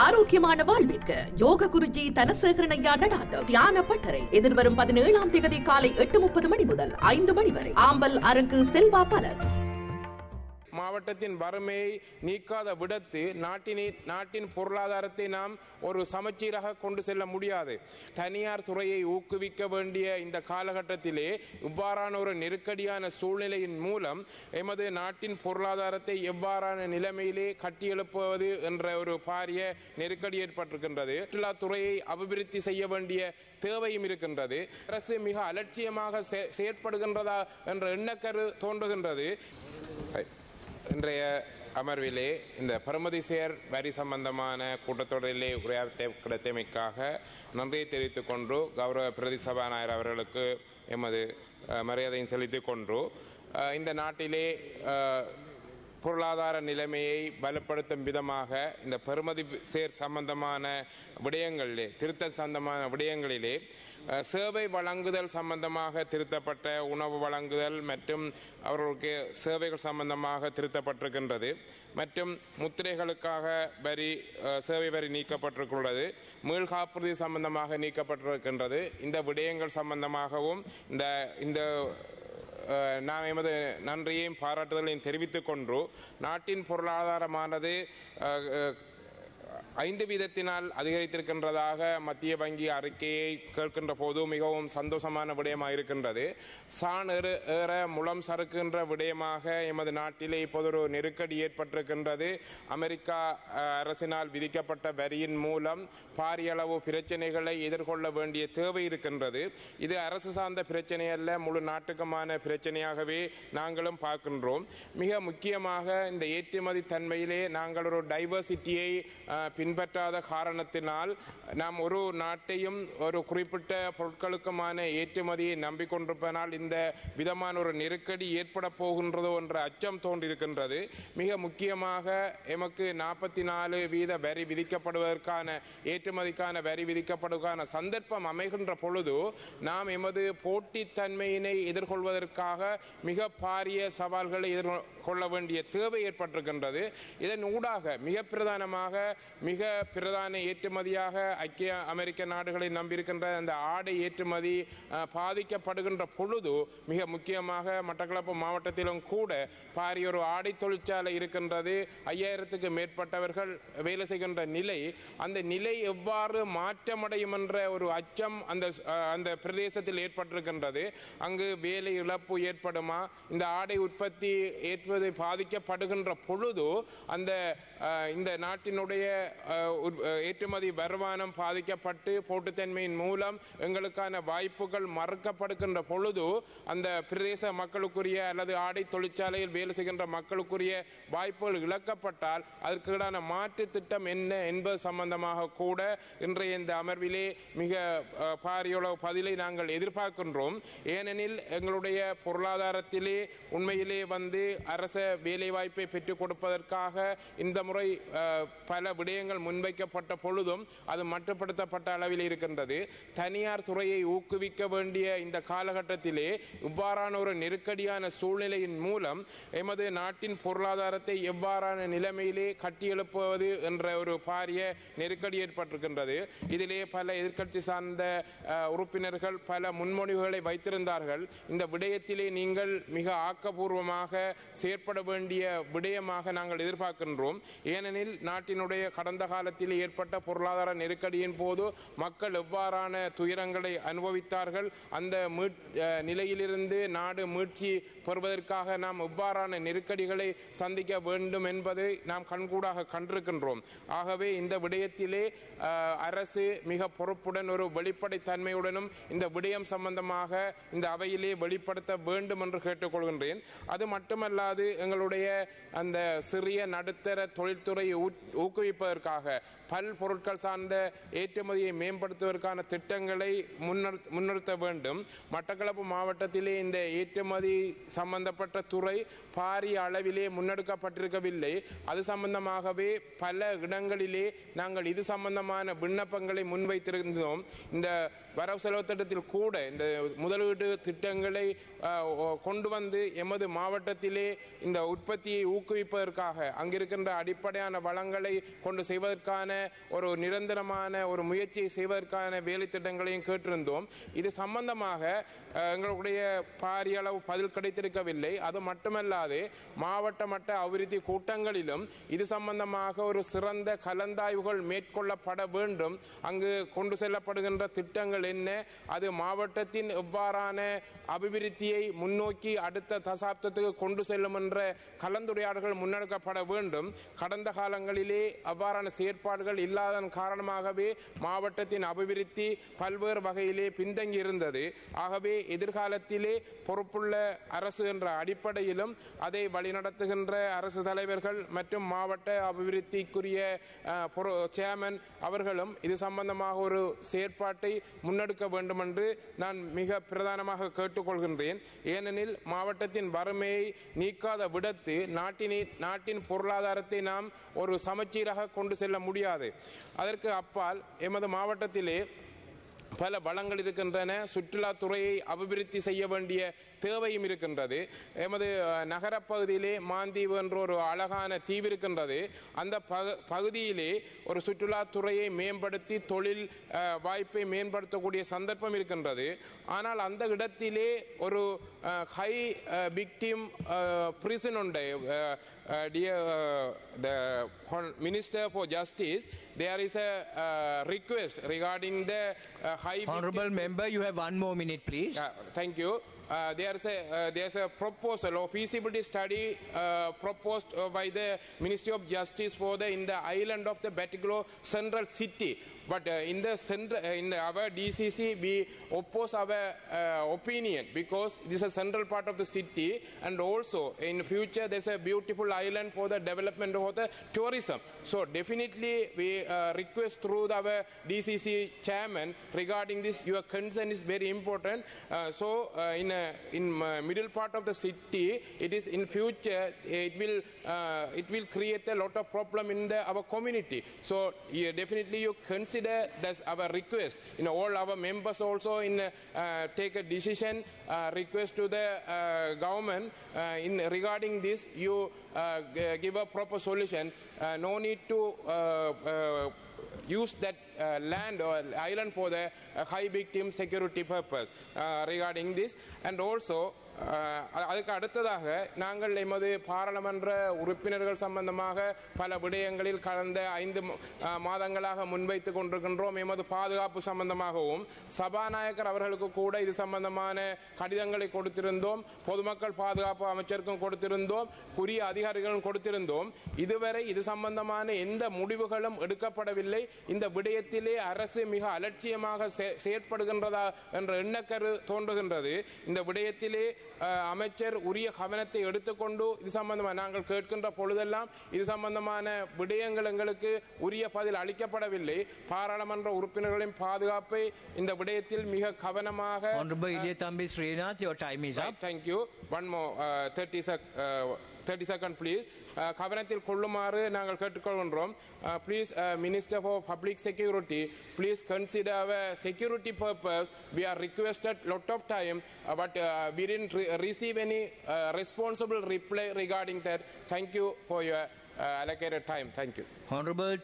ஆரோக்கியமான வாழ்விற்கு யோக குருஜி தனசேகரனையா நடாத்த தியான பட்டறை எதிர்வரும் 17ஆம் தேதி காலை 8:30 மணி முதல் 5 மணி வரை ஆம்பல் அரங்கு செல்வா பலஸ். மாவட்டத்தின் வறுமையை நீக்காத விடத்து நாட்டின் பொருளாதாரத்தை நாம் ஒரு சமச்சீராக கொண்டு செல்ல முடியாது. தனியார் துறையை ஊக்குவிக்க வேண்டிய இந்த காலகட்டத்திலே இவ்வாறான ஒரு நெருக்கடியான சூழ்நிலையின் மூலம் எமது நாட்டின் பொருளாதாரத்தை எவ்வாறான நிலைமையிலே கட்டியெழுப்புவது என்ற ஒரு பாரிய நெருக்கடி ஏற்பட்டிருக்கின்றது. சுற்றுலாத்துறையை அபிவிருத்தி செய்ய வேண்டிய தேவையும் இருக்கின்றது. அரசு மிக அலட்சியமாக செயற்படுகின்றதா என்ற எண்ணக்கரு தோன்றுகின்றது. இன்றைய அமர்விலே இந்த பெறுமதிசேர் வரி சம்பந்தமான கூட்டத்தொடரிலே உரையாற்ற கிடைத்தமைக்காக நன்றியை தெரிவித்துக் கொண்டு கௌரவ பிரதி சபாநாயகர் அவர்களுக்கு எமது மரியாதையை செலுத்திக் கொண்டு இந்த நாட்டிலே பொருளாதார நிலைமையை பலப்படுத்தும் விதமாக இந்த பெறுமதி சேர் சம்பந்தமான விடயங்களிலே திருத்தம் சம்பந்தமான விடயங்களிலே சேவை வழங்குதல் சம்பந்தமாக திருத்தப்பட்ட உணவு வழங்குதல் மற்றும் அவர்களுக்கு சேவைகள் சம்பந்தமாக திருத்தப்பட்டிருக்கின்றது. மற்றும் முத்திரைகளுக்காக சேவை வரி நீக்கப்பட்டிருக்கிறது. மீள் காப்புறுதி சம்பந்தமாக நீக்கப்பட்டிருக்கின்றது. இந்த விடயங்கள் சம்பந்தமாகவும் இந்த நாம் எமது நன்றியையும் பாராட்டுதலையும் தெரிவித்துக் கொண்டு நாட்டின் பொருளாதாரமானது 5% அதிகரித்திருக்கின்றதாக மத்திய வங்கி அறிக்கையை கேட்கின்ற போது மிகவும் சந்தோஷமான விடயமாக இருக்கின்றது. சான் ஏற முளம் சறுக்கின்ற விடயமாக எமது நாட்டிலே இப்போது ஒரு நெருக்கடி ஏற்பட்டிருக்கின்றது. அமெரிக்கா அரசினால் விதிக்கப்பட்ட வரியின் மூலம் பாரிய அளவு பிரச்சனைகளை எதிர்கொள்ள வேண்டிய தேவை இருக்கின்றது. இது அரசு சார்ந்த பிரச்சனை அல்ல, முழு நாட்டுக்குமான பிரச்சனையாகவே நாங்களும் பார்க்கின்றோம். மிக முக்கியமாக இந்த ஏற்றுமதி தன்மையிலே நாங்கள் ஒரு டைவர்சிட்டியை பின்பற்றாத காரணத்தினால் நாம் ஒரு நாட்டையும் ஒரு குறிப்பிட்ட பொருட்களுக்குமான ஏற்றுமதியை நம்பிக்கொண்டிருப்பதனால் இந்த விதமான ஒரு நெருக்கடி ஏற்பட போகின்றதோ என்ற அச்சம் தோன்றியிருக்கின்றது. மிக முக்கியமாக எமக்கு 44% வரி விதிக்கப்படுவதற்கான ஏற்றுமதிக்கான வரி விதிக்கப்படுவதற்கான சந்தர்ப்பம் அமைகின்ற பொழுது நாம் எமது போட்டித்தன்மையினை எதிர்கொள்வதற்காக மிக பாரிய சவால்களை எதிர்கொள்ள வேண்டிய தேவை ஏற்பட்டிருக்கின்றது. இதன் ஊடாக மிக பிரதான ஏற்றுமதியாக ஐக்கிய அமெரிக்க நாடுகளை நம்பியிருக்கின்ற அந்த ஆடை ஏற்றுமதி பாதிக்கப்படுகின்ற பொழுது மிக முக்கியமாக மட்டக்களப்பு மாவட்டத்திலும் கூட பாரிய ஒரு ஆடை தொழிற்சாலை இருக்கின்றது. 5000க்கு மேற்பட்டவர்கள் வேலை செய்கின்ற நிலை, அந்த நிலை எவ்வாறு மாற்றமடையும் என்ற ஒரு அச்சம் அந்த பிரதேசத்தில் ஏற்பட்டிருக்கின்றது. அங்கு வேலை இழப்பு ஏற்படுமா, இந்த ஆடை உற்பத்தி ஏற்பது பாதிக்கப்படுகின்ற பொழுது இந்த நாட்டினுடைய ஏற்றுமதி வருமானம் பாதிக்கப்பட்டு போட்டுத்தன்மையின் மூலம் எங்களுக்கான வாய்ப்புகள் மறுக்கப்படுகின்ற பொழுது அந்த பிரதேச மக்களுக்குரிய அல்லது ஆடை தொழிற்சாலையில் வேலை செய்கின்ற மக்களுக்குரிய வாய்ப்புகள் இழக்கப்பட்டால் அதற்கான மாற்று திட்டம் என்ன என்பது சம்பந்தமாக கூட இன்றைய இந்த அமர்விலே மிக பாரிய பதிலை நாங்கள் எதிர்பார்க்கின்றோம். ஏனெனில் எங்களுடைய பொருளாதாரத்திலே உண்மையிலே அரச வேலைவாய்ப்பை பெற்றுக் கொடுப்பதற்காக இந்த முறை பல விடயங்கள் முன்வைக்கப்பட்ட பொழுதும் அது மட்டுப்படுத்தப்பட்ட அளவில் இருக்கின்றது. தனியார் துறையை ஊக்குவிக்க வேண்டிய இந்த காலகட்டத்திலே இவ்வாறான ஒரு நெருக்கடியான சூழ்நிலையின் மூலம் எமது நாட்டின் பொருளாதாரத்தை எவ்வாறான நிலைமையிலே கட்டியெழுப்புவது என்ற ஒரு பாரிய நெருக்கடி ஏற்பட்டிருக்கின்றது. இதிலே பல எதிர்க்கட்சி சார்ந்த உறுப்பினர்கள் பல முன்மொழிவுகளை வைத்திருந்தார்கள். இந்த விடயத்திலே நீங்கள் மிக ஆக்கப்பூர்வமாக செயற்பட வேண்டிய விடயமாக நாங்கள் எதிர்பார்க்கின்றோம். ஏனெனில் நாட்டினுடைய கடந்த காலத்தில் ஏற்பட்ட பொருளாதார நெருக்கடியின் போது மக்கள் எவ்வாறான துயரங்களை அனுபவித்தார்கள், அந்த நிலையிலிருந்து நாடு மீட்சி பெறுவதற்காக நாம் எவ்வாறான நெருக்கடிகளை சந்திக்க வேண்டும் என்பதை நாம் கண்கூடாக கண்டிருக்கின்றோம். ஆகவே இந்த விடயத்திலே அரசு மிக பொறுப்புடன் ஒரு வெளிப்படைத்தன்மையுடனும் இந்த விடயம் சம்பந்தமாக இந்த அவையிலே வெளிப்படுத்த வேண்டும் என்று கேட்டுக்கொள்கின்றேன். அது மட்டுமல்லாது எங்களுடைய அந்த சிறிய நடுத்தர தொழில்துறையை ஊக்குவிப்பதற்காக பல் பொருட்கள் சார்ந்த ஏற்றுமதியை மேம்படுத்துவதற்கான திட்டங்களை முன்னிறுத்த வேண்டும். மட்டக்களப்பு மாவட்டத்திலே இந்த ஏற்றுமதி சம்பந்தப்பட்ட துறை பாரிய அளவிலே முன்னெடுக்கப்பட்டிருக்கவில்லை. அது சம்பந்தமாகவே பல இடங்களிலே நாங்கள் இது சம்பந்தமான விண்ணப்பங்களை முன்வைத்திருந்தோம். இந்த வரவு செலவு திட்டத்தில் கூட இந்த முதலீடு திட்டங்களை கொண்டு வந்து எமது மாவட்டத்திலே இந்த உற்பத்தியை ஊக்குவிப்பதற்காக அங்கிருக்கின்ற அடிப்படையான வளங்களை கொண்டு செய்வதற்கான ஒரு நிரந்தரமான ஒரு முயற்சியை செய்வதற்கான வேலை திட்டங்களையும் கேட்டிருந்தோம். இது சம்பந்தமாக எங்களுடைய பாரிய அளவு பதில் கிடைத்திருக்கவில்லை. அது மட்டுமல்லாது மாவட்ட மட்ட அபிவிருத்தி கூட்டங்களிலும் இது சம்பந்தமாக ஒரு சிறந்த கலந்தாய்வுகள் மேற்கொள்ளப்பட வேண்டும். அங்கு கொண்டு செல்லப்படுகின்ற திட்டங்கள் என்ன, அது மாவட்டத்தின் எவ்வாறான அபிவிருத்தியை முன்னோக்கி அடுத்த தசாப்தத்துக்கு கொண்டு செல்லும் என்ற கலந்துரையாடல்கள் முன்னெடுக்கப்பட வேண்டும். கடந்த காலங்களிலே அவ்வாறான செயற்பாடுகள் இல்லாததன் காரணமாகவே மாவட்டத்தின் அபிவிருத்தி பல்வேறு வகையிலே பின்தங்கி இருந்தது. ஆகவே எதிர்காலத்திலே பொறுப்புள்ள அரசு என்ற அடிப்படையிலும் அதை வழிநடத்துகின்ற அரசு தலைவர்கள் மற்றும் மாவட்ட அபிவிருத்திக்குரிய சேர்மன் அவர்களும் இது சம்பந்தமாக ஒரு செயற்பாட்டை முன்னெடுக்க வேண்டும் என்று நான் மிக பிரதானமாக கேட்டுக்கொள்கின்றேன். ஏனெனில் மாவட்டத்தின் வறுமையை நீக்காத விடத்து நாட்டின் பொருளாதாரத்தை நாம் ஒரு சமச்சீராக கொண்டு செல்ல முடியாது. அதற்கு அப்பால் எமது மாவட்டத்திலே பல வளங்கள் இருக்கின்றன. சுற்றுலாத்துறையை அபிவிருத்தி செய்ய வேண்டிய தேவையும் இருக்கின்றது. எமது நகரப்பகுதியிலே மாந்தீவு என்ற ஒரு அழகான தீவு இருக்கின்றது. அந்த பகுதியிலே ஒரு சுற்றுலாத்துறையை மேம்படுத்தி தொழில் வாய்ப்பை மேம்படுத்தக்கூடிய சந்தர்ப்பம் இருக்கின்றது. ஆனால் அந்த இடத்திலே ஒரு ஹை விக்டிம் பிரிசன் உண்டு. The Minister for Justice, there is a request regarding the high Honorable member, you have 1 more minute, please. Thank you. There's a proposal or feasibility study proposed by the Ministry of Justice in the island of the Batticaloa Central City. But in our DCC, we oppose our opinion because this is a central part of the city, and also in future there's a beautiful island for the development of the tourism. So definitely we request through our DCC chairman regarding this. Your concern is very important. In middle part of the city, it is in future it will create a lot of problem in our community. So definitely you consider that's our request. All our members also take a decision, request to the government in regarding this. You give a proper solution. No need to use that land or island for the high victim security purpose regarding this. And also அதுக்கு அடுத்ததாக நாங்கள் எமது பாராளுமன்ற உறுப்பினர்கள் சம்பந்தமாக பல விடயங்களில் கடந்த 5 மாதங்களாக முன்வைத்துக் கொண்டிருக்கின்றோம். எமது பாதுகாப்பு சம்பந்தமாகவும் சபாநாயகர் அவர்களுக்கு கூட இது சம்பந்தமான கடிதங்களை கொடுத்திருந்தோம். பொதுமக்கள் பாதுகாப்பு அமைச்சருக்கும் கொடுத்திருந்தோம். உரிய அதிகாரிகளும் கொடுத்திருந்தோம். இதுவரை இது சம்பந்தமான எந்த முடிவுகளும் எடுக்கப்படவில்லை. இந்த விடயத்திலே அரசு மிக அலட்சியமாக செயற்படுகின்றதா என்ற எண்ணக்கரு தோன்றுகின்றது. இந்த விடயத்திலே அமைச்சர் உரிய கவனத்தை எடுத்துக்கொண்டு இது சம்பந்தமாக நாங்கள் கேட்கின்ற பொழுதெல்லாம் இது சம்பந்தமான விடயங்கள் எங்களுக்கு உரிய பதில் அளிக்கப்படவில்லை. பாராளுமன்ற உறுப்பினர்களின் பாதுகாப்பை இந்த விடயத்தில் மிக கவனமாக your time is up. Thank you. One more 30 seconds please. கவனத்தில் கொள்ளுமாறு நாங்கள் கேட்டுக்கொள்கின்றோம். Please, Minister for Public Security, please consider our security purpose. We are requested lot of time, but we didn't receive any responsible reply regarding that. Thank you for your allocated time. Thank you. Honorable